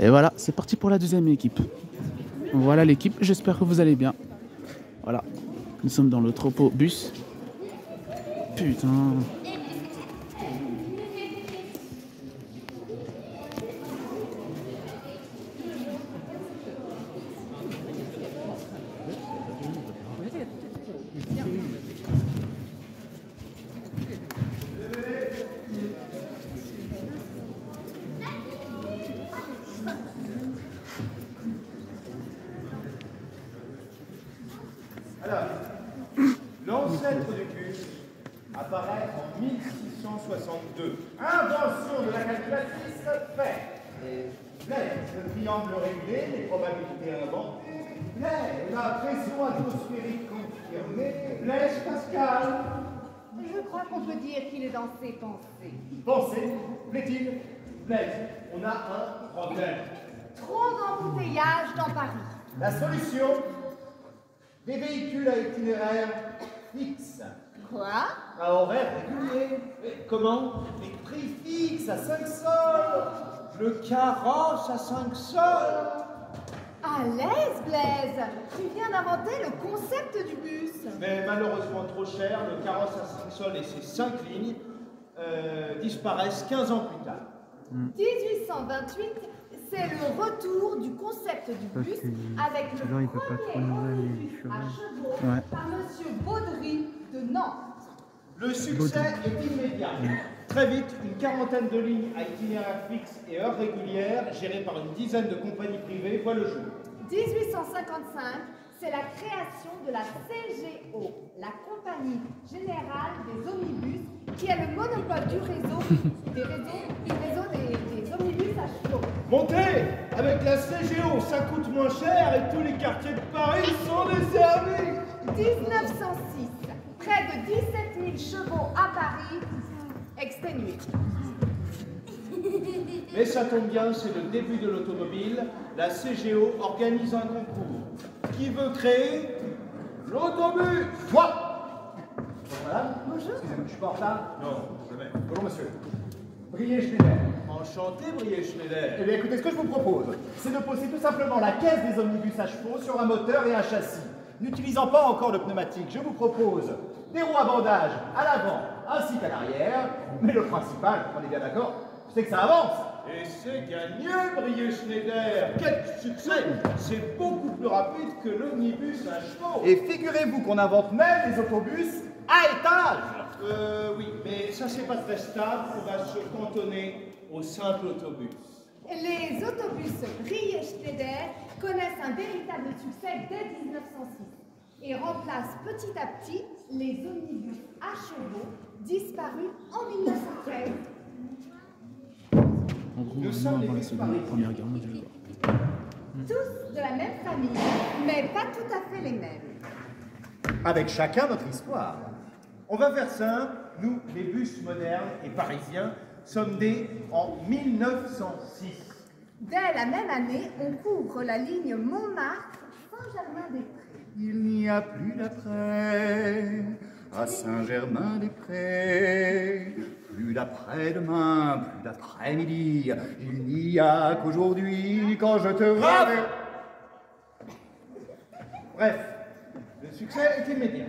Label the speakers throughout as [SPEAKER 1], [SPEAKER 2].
[SPEAKER 1] Et voilà, c'est parti pour la deuxième équipe. Voilà l'équipe, j'espère que vous allez bien. Voilà, nous sommes dans le troupeau bus. Putain.
[SPEAKER 2] Alors, l'ancêtre du bus apparaît en 1662. Invention de la calculatrice faite. Et le triangle réglé, les probabilités inventées, la pression atmosphérique confirmée, Blaise Pascal.
[SPEAKER 3] Je crois qu'on peut dire qu'il est dans ses pensées.
[SPEAKER 2] Pensez, plaît-il, Blaise, on a un problème.
[SPEAKER 3] Trop d'embouteillages dans Paris.
[SPEAKER 2] La solution, des véhicules à itinéraire fixe.
[SPEAKER 3] Quoi?
[SPEAKER 2] À horaire régulier. Mais comment? Les prix fixes à 5 sols. Le carrosse à 5 sols.
[SPEAKER 3] À l'aise, Blaise. Tu viens d'inventer le concept du bus.
[SPEAKER 2] Mais malheureusement trop cher, le carrosse à 5 sols et ses 5 lignes disparaissent 15 ans plus tard.
[SPEAKER 3] 1828, c'est le retour du concept du bus avec le premier omnibus à chevaux par Monsieur Baudry de Nantes.
[SPEAKER 2] Le succès est immédiat. Très vite, une quarantaine de lignes à itinéraire fixe et heures régulières, gérées par une dizaine de compagnies privées, voient le jour.
[SPEAKER 3] 1855, c'est la création de la CGO, la Compagnie Générale des Omnibus, qui a le monopole du réseau des omnibus à chevaux.
[SPEAKER 2] Montez! Avec la CGO, ça coûte moins cher et tous les quartiers de Paris sont desservis!
[SPEAKER 3] 1906, près de 17 000 chevaux à Paris, exténués.
[SPEAKER 2] Mais ça tombe bien, c'est le début de l'automobile. La CGO organise un concours. Qui veut créer l'autobus? Moi! Madame?
[SPEAKER 3] Bonjour.
[SPEAKER 2] Excusez-moi, je suis pas en retard? Non, jamais. Bonjour, monsieur. Brier Schneider. Enchanté, Brier Schneider.
[SPEAKER 4] Eh bien, écoutez, ce que je vous propose, c'est de poser tout simplement la caisse des omnibus à chevaux sur un moteur et un châssis. N'utilisant pas encore de pneumatique, je vous propose des roues à bandage à l'avant ainsi qu'à l'arrière. Mais le principal, on est bien d'accord, c'est que ça avance.
[SPEAKER 2] Et c'est gagné, Brier Schneider. Quel succès! C'est beaucoup plus rapide que l'omnibus à chevaux.
[SPEAKER 4] Et figurez-vous qu'on invente même des autobus à étage.
[SPEAKER 2] Oui, mais ça c'est pas très stable. On va se cantonner au simple autobus.
[SPEAKER 3] Les autobus Brier-Schneider connaissent un véritable succès dès 1906 et remplacent petit à petit les omnibus à chevaux disparus en 1913.
[SPEAKER 1] En gros, vraiment avant la Première Guerre mondiale.
[SPEAKER 3] Tous de la même famille, mais pas tout à fait les mêmes.
[SPEAKER 4] Avec chacun notre histoire.
[SPEAKER 2] On va faire simple. Nous, les bus modernes et parisiens, sommes nés en 1906.
[SPEAKER 3] Dès la même année, on couvre la ligne Montmartre-Saint-Germain-des-Prés.
[SPEAKER 4] Il n'y a plus d'après à Saint-Germain-des-Prés. Plus d'après-demain, plus d'après-midi. Il n'y a qu'aujourd'hui quand je te vois.
[SPEAKER 2] Bref, le succès est immédiat.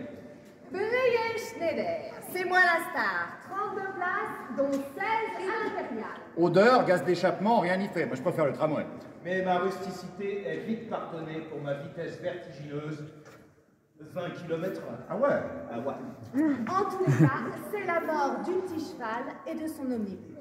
[SPEAKER 3] Brier-Schneider, c'est moi la star. 32 places, dont 16 à l'Impérial.
[SPEAKER 4] Odeur, gaz d'échappement, rien n'y fait. Moi, je préfère le tramway.
[SPEAKER 2] Mais ma rusticité est vite pardonnée pour ma vitesse vertigineuse, 20 km/h.
[SPEAKER 4] Ah ouais?
[SPEAKER 2] Ah ouais.
[SPEAKER 3] En tous les cas, c'est la mort du petit cheval et de son omnibus.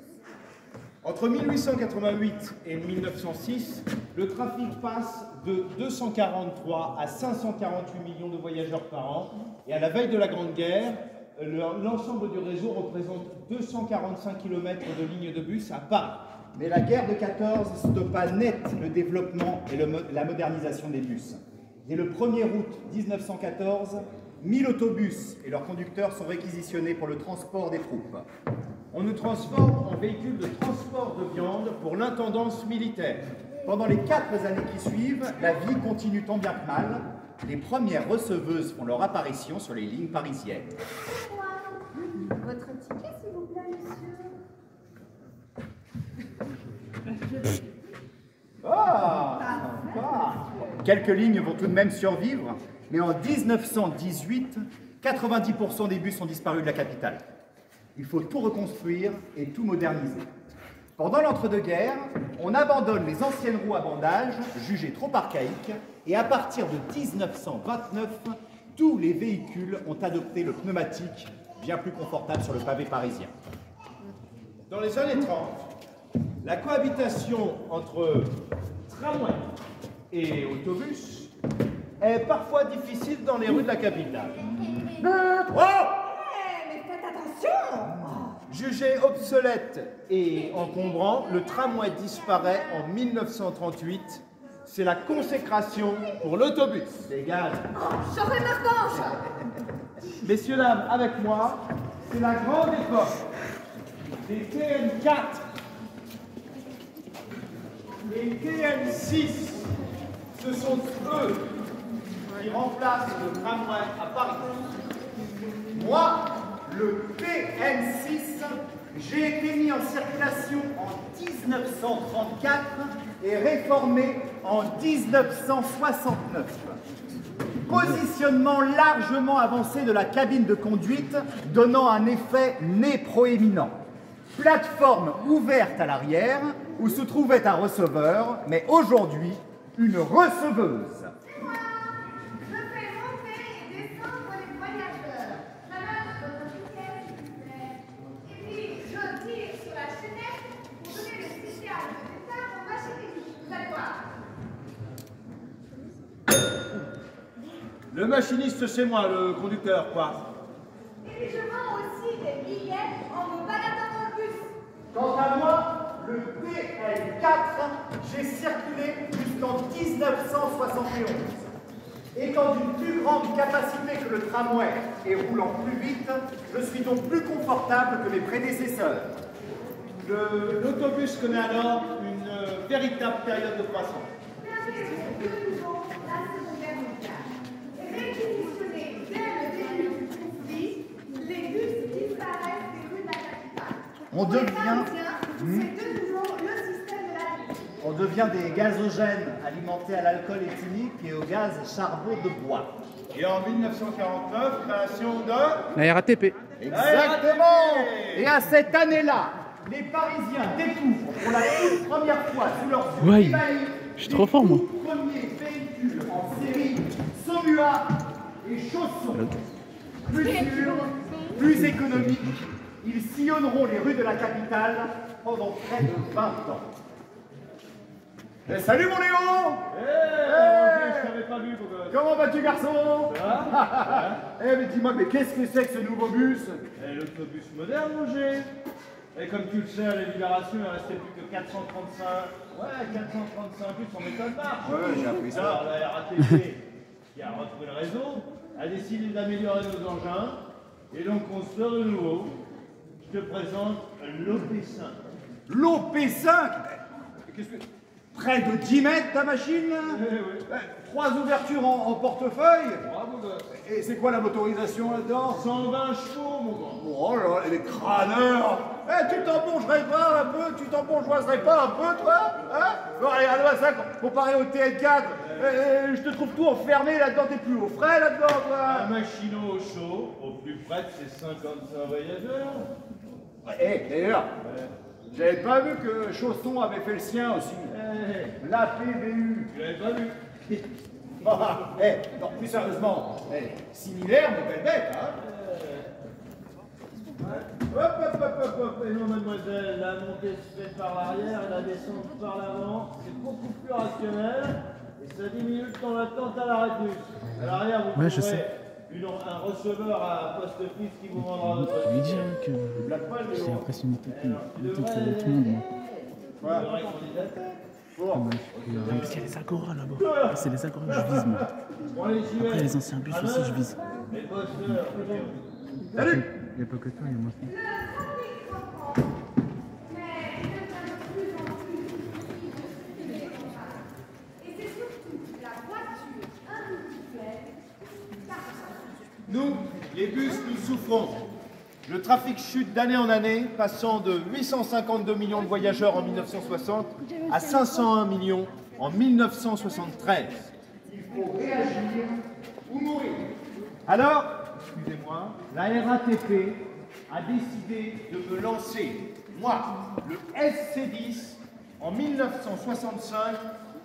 [SPEAKER 2] Entre 1888 et 1906, le trafic passe de 243 à 548 millions de voyageurs par an. Et à la veille de la Grande Guerre, l'ensemble du réseau représente 245 km de lignes de bus à Paris.
[SPEAKER 4] Mais la guerre de 14 stoppa net le développement et la modernisation des bus. Dès le 1er août 1914, 1000 autobus et leurs conducteurs sont réquisitionnés pour le transport des troupes.
[SPEAKER 2] On nous transforme en véhicule de transport de viande pour l'intendance militaire.
[SPEAKER 4] Pendant les 4 années qui suivent, la vie continue tant bien que mal. Les premières receveuses font leur apparition sur les lignes parisiennes.
[SPEAKER 3] Votre ticket, s'il vous plaît, monsieur.
[SPEAKER 4] Quelques lignes vont tout de même survivre, mais en 1918, 90% des bus ont disparu de la capitale. Il faut tout reconstruire et tout moderniser. Pendant l'entre-deux-guerres, on abandonne les anciennes roues à bandage, jugées trop archaïques, et à partir de 1929, tous les véhicules ont adopté le pneumatique, bien plus confortable sur le pavé parisien.
[SPEAKER 2] Dans les années 30, la cohabitation entre tramway et autobus est parfois difficile dans les rues de la capitale. Oh!
[SPEAKER 3] Mais faites attention!
[SPEAKER 2] Jugé obsolète et encombrant, le tramway disparaît en 1938. C'est la consécration pour l'autobus.
[SPEAKER 4] Dégage.
[SPEAKER 3] J'aurai ma revanche!
[SPEAKER 2] Messieurs, dames, avec moi, c'est la grande époque des TN4 et TN6. Ce sont eux qui remplacent le tramway à Paris.
[SPEAKER 4] Moi, le PN6, j'ai été mis en circulation en 1934 et réformé en 1969. Positionnement largement avancé de la cabine de conduite, donnant un effet nez proéminent. Plateforme ouverte à l'arrière, où se trouvait un receveur, mais aujourd'hui, une receveuse.
[SPEAKER 3] Je fais monter et descendre les voyageurs. La marche de notre pièce, s'il vous plaît. Et puis, je tire sur la chaînette pour donner le signal de départ au machiniste. Vous allez voir.
[SPEAKER 2] Le machiniste, c'est moi, le conducteur, quoi.
[SPEAKER 3] Et puis, je vends aussi des billets en me baladant dans le bus.
[SPEAKER 4] Quant à moi, le PL4, j'ai circulé jusqu'en 1971. Étant d'une plus grande capacité que le tramway et roulant plus vite, je suis donc plus confortable que mes prédécesseurs.
[SPEAKER 2] L'autobus connaît alors une véritable période de croissance.
[SPEAKER 3] De nouveau, la Seconde Guerre mondiale. Réquisitionnés dès le début du conflit, les bus disparaissent des rues de la capitale.
[SPEAKER 4] On
[SPEAKER 3] Pour les
[SPEAKER 4] devient-
[SPEAKER 3] Parisiens, c'est de nouveau le système de la vie.
[SPEAKER 4] On devient des gazogènes alimentés à l'alcool éthylique et au gaz charbon de bois.
[SPEAKER 2] Et en 1949, création de...
[SPEAKER 1] La RATP.
[SPEAKER 4] Exactement. Et à cette année-là, les Parisiens découvrent pour la toute première fois sous leurs yeux
[SPEAKER 1] Ouais,
[SPEAKER 4] ébahis
[SPEAKER 1] je suis trop fort, moi.
[SPEAKER 4] les premiers véhicules en série Saumua et Chausson. Plus sûrs, plus économiques, ils sillonneront les rues de la capitale pendant près de 20 ans. Salut mon Léon!
[SPEAKER 2] Je t'avais pas vu, beau gosse.
[SPEAKER 4] Comment vas-tu garçon? Eh mais dis-moi, mais qu'est-ce que c'est que ce nouveau bus?
[SPEAKER 2] L'autobus moderne, Roger. Et comme tu le sais, à la Libération, il ne restait plus que 435. Ouais, 435 bus en méthode marche.
[SPEAKER 4] Ouais, j'ai appris ça.
[SPEAKER 2] Alors la RATP, qui a repris le réseau, a décidé d'améliorer nos engins. Et donc on se renouveau. Je te présente l'OP5.
[SPEAKER 4] L'OP5? Qu'est-ce que... Près de 10 mètres ta machine?
[SPEAKER 2] oui.
[SPEAKER 4] 3 ouvertures en portefeuille?
[SPEAKER 2] Bravo, gosse.
[SPEAKER 4] Et c'est quoi la motorisation là-dedans?
[SPEAKER 2] 120 chevaux, mon grand.
[SPEAKER 4] Oh là là, les crâneurs! Tu t'empongerais pas un peu? Tu t'empongeoiserais pas un peu, toi? Hein? Bon, regarde-moi ça, comparé au TN4, je te trouve tout enfermé là-dedans, t'es plus au frais là-dedans,
[SPEAKER 2] Un
[SPEAKER 4] toi!
[SPEAKER 2] machinot au chaud, au plus près de ses 55 voyageurs.
[SPEAKER 4] D'ailleurs, j'avais pas vu que Chausson avait fait le sien aussi. La PBU.
[SPEAKER 2] Tu l'avais pas vu.
[SPEAKER 4] Non, plus sérieusement, similaire, mais belle bête, hein?
[SPEAKER 2] Et non, mademoiselle, la montée se fait par l'arrière et la descente par l'avant. C'est beaucoup plus rationnel et ça diminue le temps d'attente à l'arrêt de bus. À l'arrière, vous
[SPEAKER 1] Ouais, je
[SPEAKER 2] trouverez
[SPEAKER 1] sais.
[SPEAKER 2] un receveur à poste fixe qui vous vendra votre
[SPEAKER 1] Je lui dirais que j'ai impressionné tout le monde, moi.
[SPEAKER 2] Vous aurez candidaté.
[SPEAKER 1] Parce qu'il y a les Agora là-bas. C'est les Agora que je vise, moi.
[SPEAKER 2] Bon, allez, j'y
[SPEAKER 1] Après,
[SPEAKER 2] vais.
[SPEAKER 1] les anciens bus aussi, je vise.
[SPEAKER 2] Les bosseurs.
[SPEAKER 4] Salut!
[SPEAKER 1] Il n'y a pas que toi, il y a moi.
[SPEAKER 3] Le trafic reprend, mais il devient de plus en plus difficile de circuler les campagnes. Et c'est surtout la voiture individuelle qui cartonne.
[SPEAKER 2] Nous, les bus, nous souffrons. Le trafic chute d'année en année, passant de 852 millions de voyageurs en 1960 à 501 millions en 1973.
[SPEAKER 4] faut réagir ou mourir. Alors, excusez-moi, la RATP a décidé de me lancer, moi, le SC10, en 1965,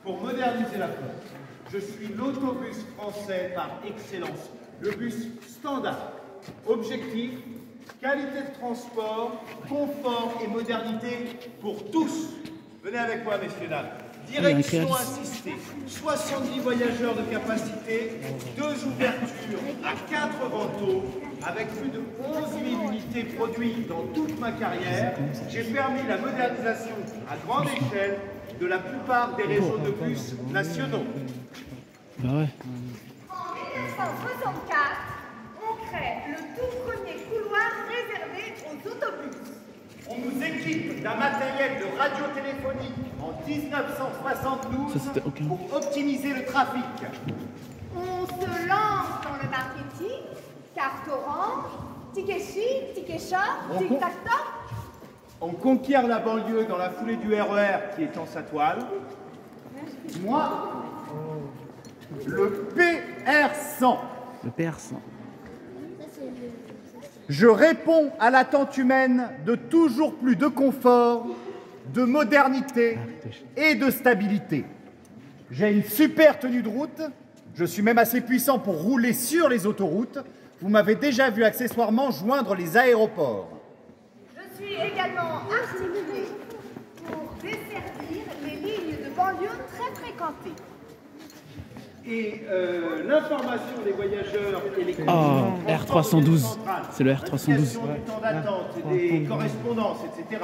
[SPEAKER 4] pour moderniser la flotte. Je suis l'autobus français par excellence, le bus standard. Objectif, qualité de transport, confort et modernité pour tous. Venez avec moi, messieurs, dames. Direction assistée, 70 voyageurs de capacité, 2 ouvertures à 4 vantaux, avec plus de 11 000 unités produites dans toute ma carrière. J'ai permis la modernisation à grande échelle de la plupart des réseaux de bus nationaux.
[SPEAKER 1] Bah ouais.
[SPEAKER 3] En 1964, on crée le tout premier couloir réservé aux autobus.
[SPEAKER 4] On nous équipe d'un matériel de radiotéléphonie en 1972 pour optimiser le trafic.
[SPEAKER 3] On se lance dans le marketing, carte orange, ticket chic, ticket short, tic-tac-toc.
[SPEAKER 2] On conquiert la banlieue dans la foulée du RER qui étend sa toile.
[SPEAKER 4] Moi, le PR100.
[SPEAKER 1] Le PR100.
[SPEAKER 4] Je réponds à l'attente humaine de toujours plus de confort, de modernité et de stabilité. J'ai une super tenue de route, je suis même assez puissant pour rouler sur les autoroutes. Vous m'avez déjà vu accessoirement joindre les aéroports.
[SPEAKER 3] Je suis également articulé pour desservir les lignes de banlieue très fréquentées.
[SPEAKER 2] Et l'information des voyageurs et les
[SPEAKER 1] Oh, R312. C'est le R312.
[SPEAKER 2] L'application du temps d'attente, des correspondances, etc.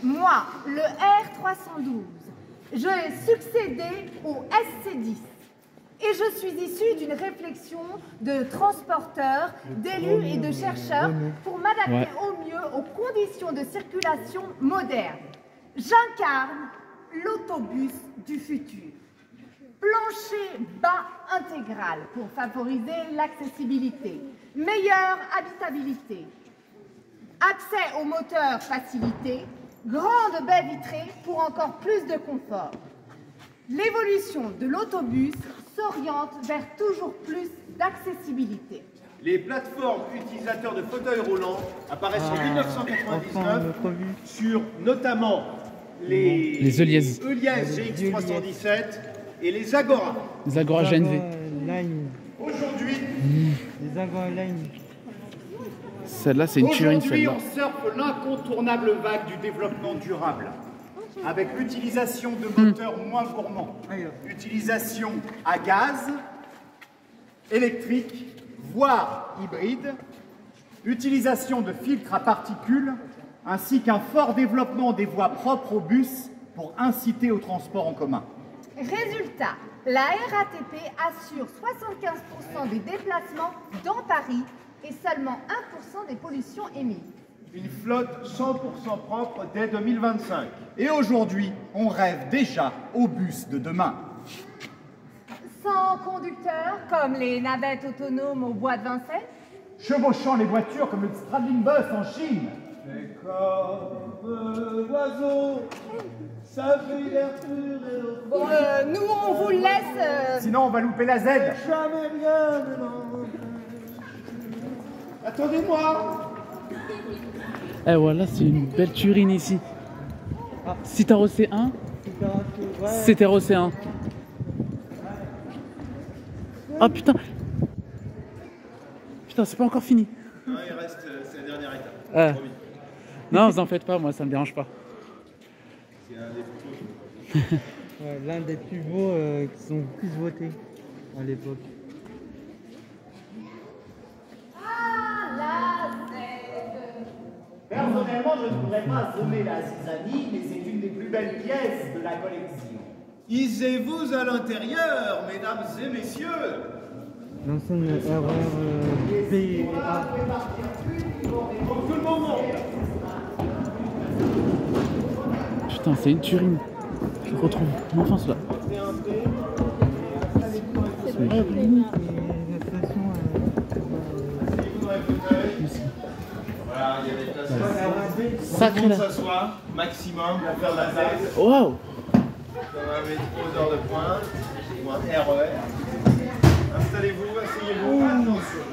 [SPEAKER 3] Moi, le R312, j'ai succédé au SC10. Et je suis issue d'une réflexion de transporteurs, d'élus et de chercheurs pour m'adapter au mieux aux conditions de circulation modernes. J'incarne l'autobus du futur. Plancher bas intégral pour favoriser l'accessibilité. Meilleure habitabilité. Accès au moteur facilité. Grande baie vitrée pour encore plus de confort. L'évolution de l'autobus s'oriente vers toujours plus d'accessibilité.
[SPEAKER 2] Les plateformes utilisateurs de fauteuils roulants apparaissent en 1999 sur notamment les
[SPEAKER 1] Eliez
[SPEAKER 2] GX317 et les Agora.
[SPEAKER 1] Les Agora GNV.
[SPEAKER 2] Aujourd'hui,
[SPEAKER 5] les Agora Line.
[SPEAKER 1] Celle-là, c'est une tuerie, celle-là.
[SPEAKER 4] On surfe l'incontournable vague du développement durable, avec l'utilisation de moteurs moins gourmands, utilisation à gaz, électrique, voire hybride, utilisation de filtres à particules, ainsi qu'un fort développement des voies propres aux bus pour inciter au transport en commun.
[SPEAKER 3] Résultat, la RATP assure 75% des déplacements dans Paris et seulement 1% des pollutions émises.
[SPEAKER 2] une flotte 100% propre dès 2025.
[SPEAKER 4] Et aujourd'hui, on rêve déjà au bus de demain.
[SPEAKER 3] Sans conducteur, comme les navettes autonomes au bois de Vincennes.
[SPEAKER 4] Chevauchant les voitures comme le Straddling Bus en Chine.
[SPEAKER 2] Mais comme l'oiseau, ça fait l'air pur et au
[SPEAKER 3] Bon, nous, on vous le laisse.
[SPEAKER 4] Sinon, on va louper la Z.
[SPEAKER 2] jamais rien de l'ombre. Attendez-moi.
[SPEAKER 1] Eh voilà, c'est une belle turine ici. Citaro C1, Citaro C1. Ah putain. Putain, c'est pas encore fini.
[SPEAKER 2] Non, il reste, c'est la dernière étape.
[SPEAKER 1] Ah.
[SPEAKER 2] Promis.
[SPEAKER 1] Non, vous en faites pas, moi ça me dérange pas.
[SPEAKER 2] C'est un des plus beaux.
[SPEAKER 5] Ouais, l'un des plus beaux qui sont plus votés à l'époque.
[SPEAKER 3] Ah, la Z.
[SPEAKER 4] Personnellement, je ne pourrais pas assommer la Zizanie, mais c'est une des plus belles pièces de la collection.
[SPEAKER 2] Isez-vous à l'intérieur, mesdames et messieurs.
[SPEAKER 5] L'ancienne RER B et A.
[SPEAKER 2] Pour tout le monde.
[SPEAKER 1] Putain, c'est une turine. Je retrouve mon enfance là. C'est
[SPEAKER 5] Et la station
[SPEAKER 2] Voilà, il y a des places.
[SPEAKER 1] sacré
[SPEAKER 2] Tout le
[SPEAKER 1] là.
[SPEAKER 2] monde s'assoit, maximum, pour faire la tête.
[SPEAKER 1] Waouh.
[SPEAKER 2] comme un métro d'heure de pointe, ou un RER. Installez-vous, asseyez-vous. Attention,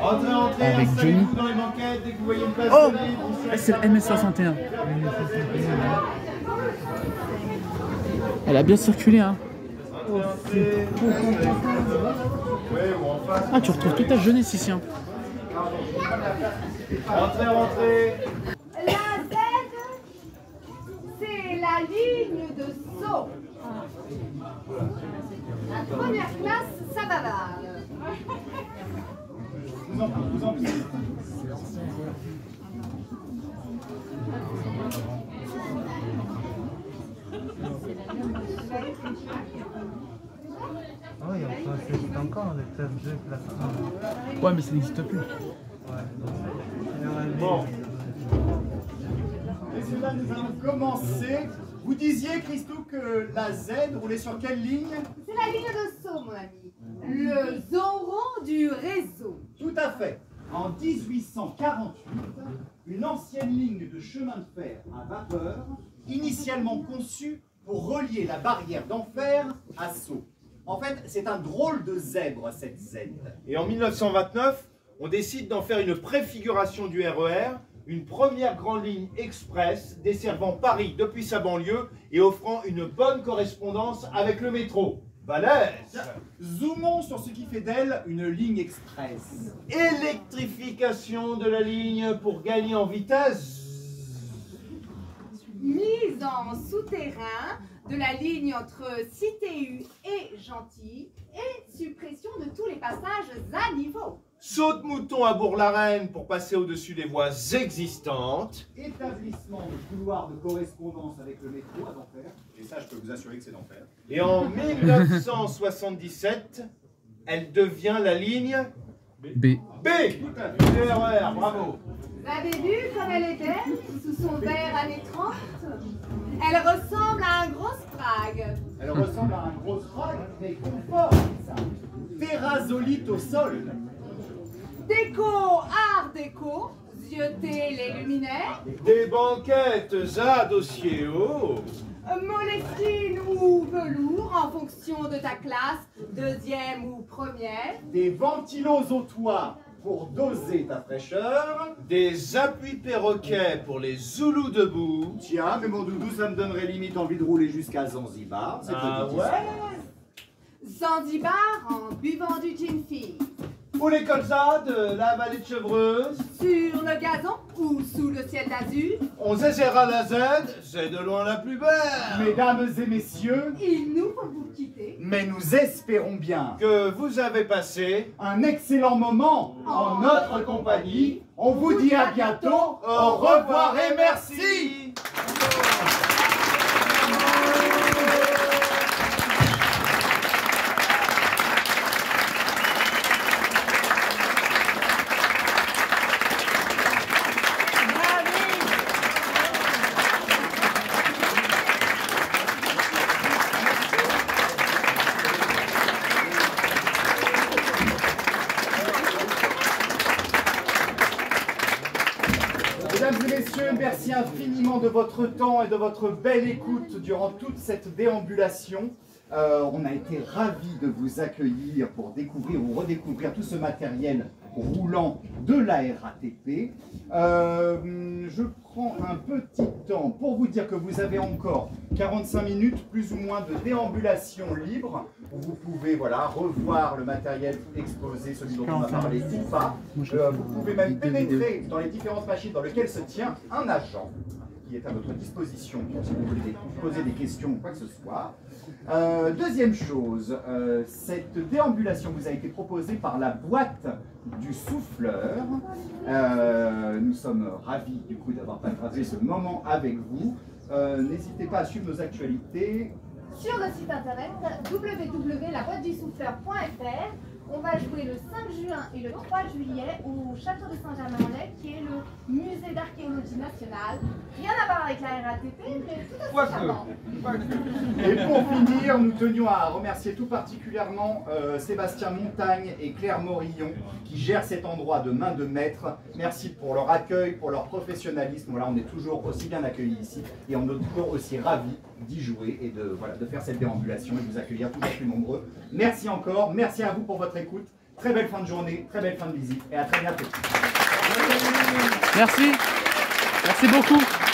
[SPEAKER 2] entrez, entrez,
[SPEAKER 1] Avec
[SPEAKER 2] installez-vous
[SPEAKER 1] Johnny.
[SPEAKER 2] dans les banquettes dès que vous voyez une place
[SPEAKER 1] Oh,
[SPEAKER 2] de libre.
[SPEAKER 1] c'est le MS61. Elle a bien circulé, hein.
[SPEAKER 2] Entrez, ouais, ou en face.
[SPEAKER 1] Ah, tu retrouves toute ta jeunesse ici, hein.
[SPEAKER 2] Rentrez, rentrez.
[SPEAKER 3] La Z, c'est la ligne de saut. La première classe, ça bavarde.
[SPEAKER 4] Vous en prie.
[SPEAKER 5] Ah oui, ça existe encore, le club 2, classe 1.
[SPEAKER 1] Ouais, mais ça n'existe plus.
[SPEAKER 5] Ouais, donc c'est
[SPEAKER 2] Bon.
[SPEAKER 4] Messieurs, là, nous allons commencer. Vous disiez, Christou, que la Z roulait sur quelle ligne?
[SPEAKER 3] C'est la ligne de saut, mon ami. Le Zorro du réseau.
[SPEAKER 4] Tout à fait. En 1848, une ancienne ligne de chemin de fer à vapeur, initialement conçue pour relier la barrière d'Enfer à Sceaux. En fait, c'est un drôle de zèbre, cette Z.
[SPEAKER 2] Et en 1929, on décide d'en faire une préfiguration du RER, une première grande ligne express desservant Paris depuis sa banlieue et offrant une bonne correspondance avec le métro. Balèze!
[SPEAKER 4] Zoomons sur ce qui fait d'elle une ligne express.
[SPEAKER 2] Électrification de la ligne pour gagner en vitesse.
[SPEAKER 3] Mise en souterrain de la ligne entre CTU et Gentilly et suppression de tous les passages à niveau.
[SPEAKER 2] Saut de mouton à Bourg-la-Reine pour passer au-dessus des voies existantes.
[SPEAKER 4] Établissement de couloirs de correspondance avec le métro à d'Enfer. Et ça, je peux vous assurer que c'est d'Enfer.
[SPEAKER 2] Et en 1977, elle devient la ligne
[SPEAKER 1] B.
[SPEAKER 2] B du RER. Bravo!
[SPEAKER 3] Vous avez vu comme elle est belle, sous son verre années 30? Elle ressemble à un gros sprague.
[SPEAKER 4] Elle ressemble à un gros frog, mais confort, ça. Terrazolite au sol.
[SPEAKER 3] Déco, art déco, zioter les luminaires,
[SPEAKER 2] Des banquettes à dossier haut.
[SPEAKER 3] moleskine ou velours en fonction de ta classe, deuxième ou première.
[SPEAKER 4] Des ventilos au toit pour doser ta fraîcheur.
[SPEAKER 2] Des appuis perroquets pour les Zoulous debout.
[SPEAKER 4] Tiens, mais mon doudou, ça me donnerait limite envie de rouler jusqu'à Zanzibar. C'est
[SPEAKER 2] Ah
[SPEAKER 4] petit.
[SPEAKER 2] ouais?
[SPEAKER 3] Zanzibar en buvant du gin fizz.
[SPEAKER 2] Pour les colzas de la vallée de Chevreuse.
[SPEAKER 3] Sur le gazon ou sous le ciel d'azur,
[SPEAKER 2] On zézera la Z, c'est de loin la plus belle.
[SPEAKER 4] Mesdames et messieurs,
[SPEAKER 3] il nous faut vous quitter.
[SPEAKER 4] mais nous espérons bien
[SPEAKER 2] Que vous avez passé
[SPEAKER 4] un excellent moment en notre compagnie. On vous dit à bientôt.
[SPEAKER 2] Au revoir et merci.
[SPEAKER 4] Mesdames et messieurs, merci infiniment de votre temps et de votre belle écoute durant toute cette déambulation. On a été ravis de vous accueillir pour découvrir ou redécouvrir tout ce matériel roulant de la RATP. Je prends un petit temps pour vous dire que vous avez encore 45 minutes plus ou moins de déambulation libre où vous pouvez revoir le matériel exposé, celui dont on a parlé ou pas. Vous pouvez même pénétrer dans les différentes machines dans lesquelles se tient un agent qui est à votre disposition pour si vous voulez poser des questions ou quoi que ce soit. Deuxième chose, cette déambulation vous a été proposée par la boîte du souffleur. Nous sommes ravis du coup d'avoir partagé ce moment avec vous. N'hésitez pas à suivre nos actualités.
[SPEAKER 3] Sur le site internet www.laboîtedusouffleur.fr. On va jouer le 5 juin et le 3 juillet au château de Saint-Germain-en-Laye, qui est le musée d'archéologie nationale. Rien à voir avec la RATP, mais tout à fait charmant.
[SPEAKER 4] Et pour finir, nous tenions à remercier tout particulièrement Sébastien Montagne et Claire Morillon qui gèrent cet endroit de main de maître. Merci pour leur accueil, pour leur professionnalisme. Voilà, on est toujours aussi bien accueillis ici et on est toujours aussi ravis d'y jouer et de faire cette déambulation et de vous accueillir toujours plus nombreux. Merci encore, merci à vous pour votre écoute. Très belle fin de journée, très belle fin de visite et à très bientôt.
[SPEAKER 1] Merci. Merci beaucoup.